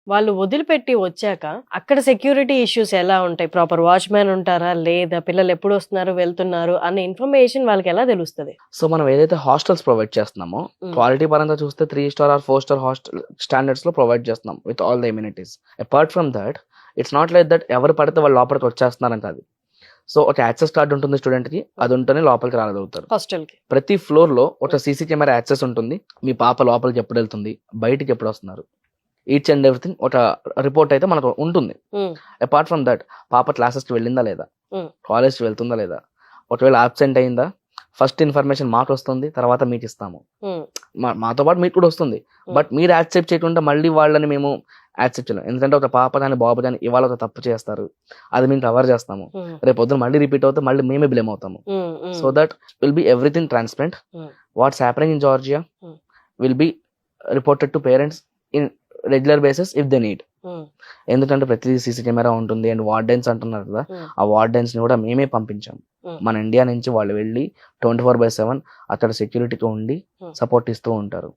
వాళ్ళు వదిలిపెట్టి వచ్చాక అక్కడ సెక్యూరిటీ ఇష్యూస్ ఎలా ఉంటాయి? ప్రాపర్ వాచ్‌మ్యాన్ ఉంటారా? లేదా పిల్లలు ఎప్పుడు వస్తున్నారు, వెళ్తున్నారు అనే ఇన్ఫర్మేషన్ వాళ్ళకి ఎలా తెలుస్తది? సో మనం ఏదైతే హాస్టల్స్ ప్రొవైడ్ చేస్తున్నామో క్వాలిటీ పరంగా చూస్తే 3 star or 4 star hostel standards లో ప్రొవైడ్ చేస్తున్నాం with all the amenities. Apart from that it's not like that ఎవరు పడితే వాళ్ళు లోపలికి వచ్చేస్తున్నారని కాదు. సో ఒక యాక్సెస్ కార్డు ఉంటుంది స్టూడెంట్ కి, అది ఉంటేనే లోపలికి రాగలుగుతారు. హాస్టల్‌కి. ప్రతి ఫ్లోర్ లో ఒక సీసీ కెమెరా యాక్సెస్ ఉంటుంది. మీ పాప లోపలికి ఎప్పుడు వెళ్తుంది, బయటికి ఎప్పుడు వస్తున్నారు, ఈచ్ అండ్ ఎవ్రీథింగ్ ఒక రిపోర్ట్ అయితే మనకు ఉంటుంది. హ్మ్. అపార్ట్ ఫ్రమ్ దట్ పాప క్లాసెస్కి వెళ్ళిందా లేదా, Hmm. కాలేజ్కి వెళ్తుందా లేదా, ఒకవేళ ఆబ్సెంట్ అయిందా ఫస్ట్ ఇన్ఫర్మేషన్ మాకు వస్తుంది, తర్వాత మీకు ఇస్తాము. హ్మ్. మాతో పాటు మీకు కూడా వస్తుంది. బట్ మీరు యాక్సెప్ట్ చేయకుండా మళ్ళీ వాళ్ళని మేము యాక్సెప్ట్ చేయలేం. ఎందుకంటే ఒక పాప కానీ బాబు కానీ ఇవాళ ఒక తప్పు చేస్తారు, అది మేము కవర్ చేస్తాము. హ్మ్. రేపు పొద్దున మళ్ళీ రిపీట్ అవుతే మళ్ళీ మేమే బ్లేమ్ అవుతాము. హ్మ్. హ్మ్. So that will be everything transparent. Hmm. What's happening in Georgia Hmm. Will be reported to parents in regular basis if they need. Hmm. ఎందుకంటే ప్రతి సీసీ కెమెరా ఉంటుంది అండ్ వార్డెన్స్ అంటున్నారు కదా, Hmm. ఆ వార్డెన్స్ ని కూడా మేమే పంపించాం. Hmm. మన ఇండియా నుంచి వాళ్ళు వెళ్ళి 24/7 అక్కడ సెక్యూరిటీతో ఉండి Hmm. సపోర్ట్ ఇస్తూ ఉంటారు.